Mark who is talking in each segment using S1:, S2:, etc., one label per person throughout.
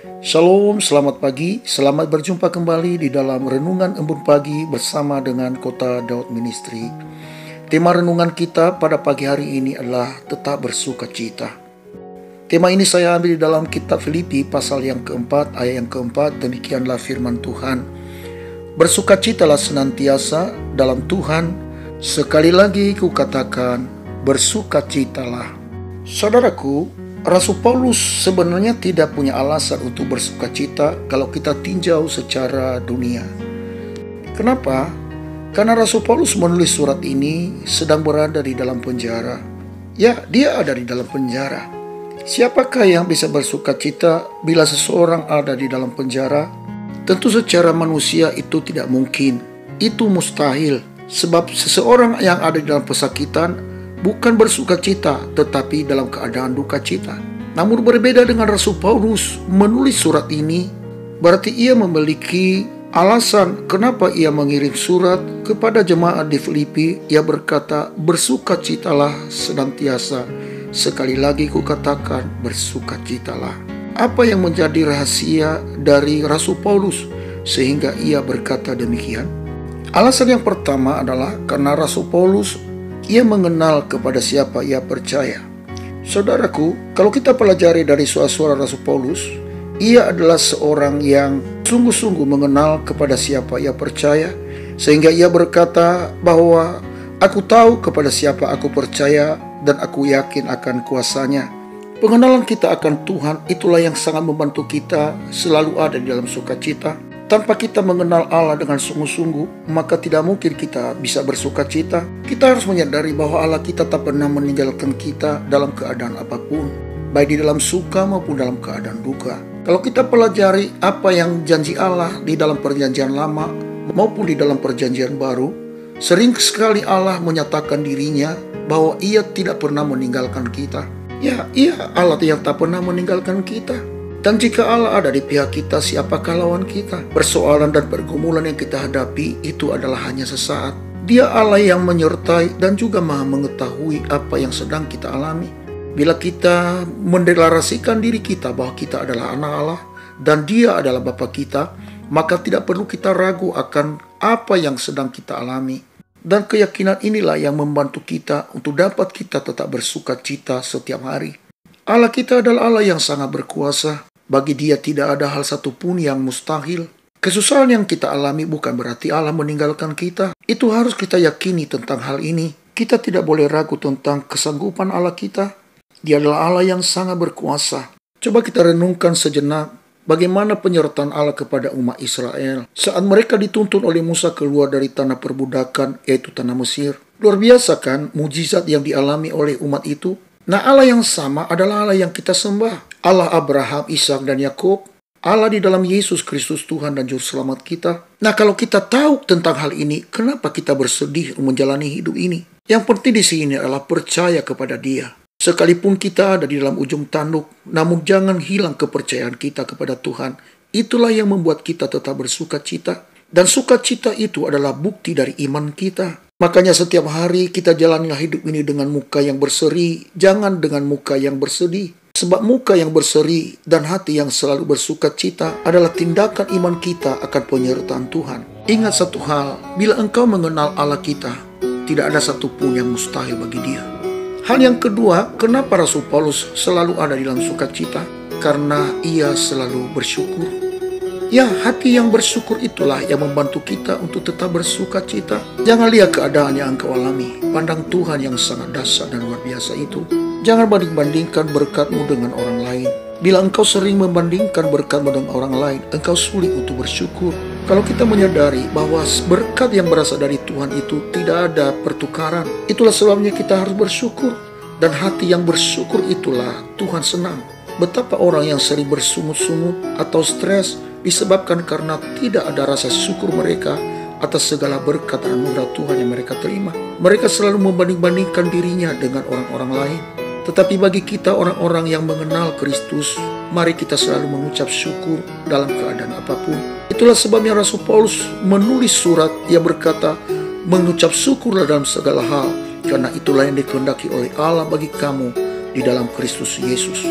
S1: Shalom, selamat pagi, selamat berjumpa kembali di dalam Renungan Embun Pagi bersama dengan Kota Daud Ministry. Tema renungan kita pada pagi hari ini adalah tetap bersuka cita. Tema ini saya ambil di dalam kitab Filipi pasal yang keempat, ayat yang keempat, demikianlah firman Tuhan. Bersukacitalah senantiasa dalam Tuhan, sekali lagi kukatakan, bersukacitalah. Saudaraku, Rasul Paulus sebenarnya tidak punya alasan untuk bersukacita kalau kita tinjau secara dunia. Kenapa? Karena Rasul Paulus menulis surat ini sedang berada di dalam penjara. Ya, dia ada di dalam penjara. Siapakah yang bisa bersukacita bila seseorang ada di dalam penjara? Tentu secara manusia itu tidak mungkin. Itu mustahil. Sebab seseorang yang ada di dalam pesakitan bukan bersuka cita, tetapi dalam keadaan duka cita. Namun berbeda dengan Rasul Paulus menulis surat ini, berarti ia memiliki alasan kenapa ia mengirim surat kepada jemaat di Filipi. Ia berkata, bersukacitalah senantiasa. Sekali lagi kukatakan, bersukacitalah. Apa yang menjadi rahasia dari Rasul Paulus sehingga ia berkata demikian? Alasan yang pertama adalah karena Rasul Paulus ia mengenal kepada siapa ia percaya. Saudaraku, kalau kita pelajari dari suara Rasul Paulus, ia adalah seorang yang sungguh-sungguh mengenal kepada siapa ia percaya, sehingga ia berkata bahwa aku tahu kepada siapa aku percaya dan aku yakin akan kuasanya. Pengenalan kita akan Tuhan itulah yang sangat membantu kita selalu ada di dalam sukacita. Tanpa kita mengenal Allah dengan sungguh-sungguh, maka tidak mungkin kita bisa bersukacita. Kita harus menyadari bahwa Allah kita tak pernah meninggalkan kita dalam keadaan apapun, baik di dalam suka maupun dalam keadaan duka. Kalau kita pelajari apa yang janji Allah di dalam perjanjian lama maupun di dalam perjanjian baru, sering sekali Allah menyatakan dirinya bahwa ia tidak pernah meninggalkan kita. Ya, ia Allah yang tak pernah meninggalkan kita. Dan jika Allah ada di pihak kita, siapakah lawan kita? Persoalan dan pergumulan yang kita hadapi itu adalah hanya sesaat. Dia Allah yang menyertai dan juga Maha mengetahui apa yang sedang kita alami. Bila kita mendeklarasikan diri kita bahwa kita adalah anak Allah dan Dia adalah Bapa kita, maka tidak perlu kita ragu akan apa yang sedang kita alami. Dan keyakinan inilah yang membantu kita untuk dapat kita tetap bersuka cita setiap hari. Allah kita adalah Allah yang sangat berkuasa. Bagi Dia tidak ada hal satupun yang mustahil. Kesusahan yang kita alami bukan berarti Allah meninggalkan kita. Itu harus kita yakini tentang hal ini. Kita tidak boleh ragu tentang kesanggupan Allah kita. Dia adalah Allah yang sangat berkuasa. Coba kita renungkan sejenak bagaimana penyertaan Allah kepada umat Israel saat mereka dituntun oleh Musa keluar dari tanah perbudakan, yaitu tanah Mesir. Luar biasa kan mujizat yang dialami oleh umat itu? Nah, Allah yang sama adalah Allah yang kita sembah. Allah Abraham, Ishak, dan Yakub. Allah di dalam Yesus Kristus Tuhan dan Juru Selamat kita. Nah, kalau kita tahu tentang hal ini, kenapa kita bersedih menjalani hidup ini? Yang penting di sini adalah percaya kepada Dia. Sekalipun kita ada di dalam ujung tanduk, namun jangan hilang kepercayaan kita kepada Tuhan. Itulah yang membuat kita tetap bersuka cita. Dan sukacita itu adalah bukti dari iman kita. Makanya setiap hari kita jalanilah hidup ini dengan muka yang berseri, jangan dengan muka yang bersedih. Sebab muka yang berseri dan hati yang selalu bersuka cita adalah tindakan iman kita akan penyertaan Tuhan. Ingat satu hal, bila engkau mengenal Allah kita, tidak ada satupun yang mustahil bagi Dia. Hal yang kedua, kenapa Rasul Paulus selalu ada di dalam sukacita? Karena ia selalu bersyukur. Ya, hati yang bersyukur itulah yang membantu kita untuk tetap bersuka cita. Jangan lihat keadaan yang engkau alami. Pandang Tuhan yang sangat dahsyat dan luar biasa itu. Jangan banding-bandingkan berkatmu dengan orang lain. Bila engkau sering membandingkan berkatmu dengan orang lain, engkau sulit untuk bersyukur. Kalau kita menyadari bahwa berkat yang berasal dari Tuhan itu tidak ada pertukaran, itulah sebabnya kita harus bersyukur. Dan hati yang bersyukur itulah Tuhan senang. Betapa orang yang sering bersungut-sungut atau stres disebabkan karena tidak ada rasa syukur mereka atas segala berkat dan anugerah Tuhan yang mereka terima. Mereka selalu membanding-bandingkan dirinya dengan orang-orang lain. Tetapi bagi kita orang-orang yang mengenal Kristus, mari kita selalu mengucap syukur dalam keadaan apapun. Itulah sebabnya Rasul Paulus menulis surat, ia berkata, mengucap syukurlah dalam segala hal, karena itulah yang dikehendaki oleh Allah bagi kamu di dalam Kristus Yesus.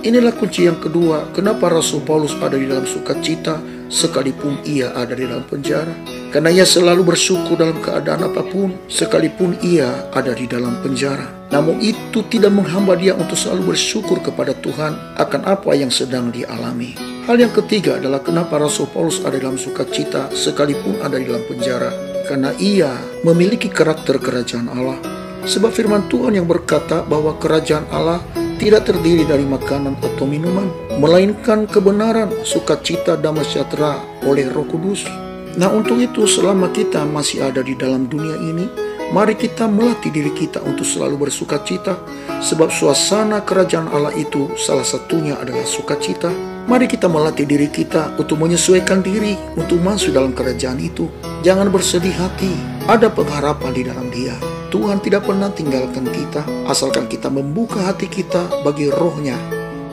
S1: inilah kunci yang kedua, kenapa Rasul Paulus ada di dalam sukacita sekalipun ia ada di dalam penjara. Karena ia selalu bersyukur dalam keadaan apapun, sekalipun ia ada di dalam penjara. Namun itu tidak menghambat dia untuk selalu bersyukur kepada Tuhan akan apa yang sedang dialami. Hal yang ketiga adalah kenapa Rasul Paulus ada dalam sukacita sekalipun ada di dalam penjara. Karena ia memiliki karakter kerajaan Allah. Sebab firman Tuhan yang berkata bahwa kerajaan Allah tidak terdiri dari makanan atau minuman, melainkan kebenaran, sukacita, damai sejahtera oleh Roh Kudus. Nah, untuk itu selama kita masih ada di dalam dunia ini, mari kita melatih diri kita untuk selalu bersukacita, sebab suasana kerajaan Allah itu salah satunya adalah sukacita. Mari kita melatih diri kita untuk menyesuaikan diri untuk masuk dalam kerajaan itu. Jangan bersedih hati, ada pengharapan di dalam Dia. Tuhan tidak pernah tinggalkan kita, asalkan kita membuka hati kita bagi Roh-Nya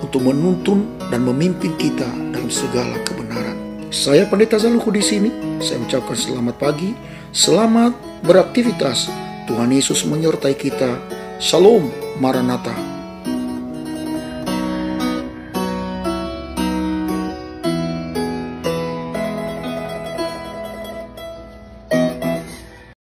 S1: untuk menuntun dan memimpin kita dalam segala kebenaran. Saya Pendeta Zaluhu di sini. Saya ucapkan selamat pagi, selamat beraktivitas. Tuhan Yesus menyertai kita. Shalom, Maranatha.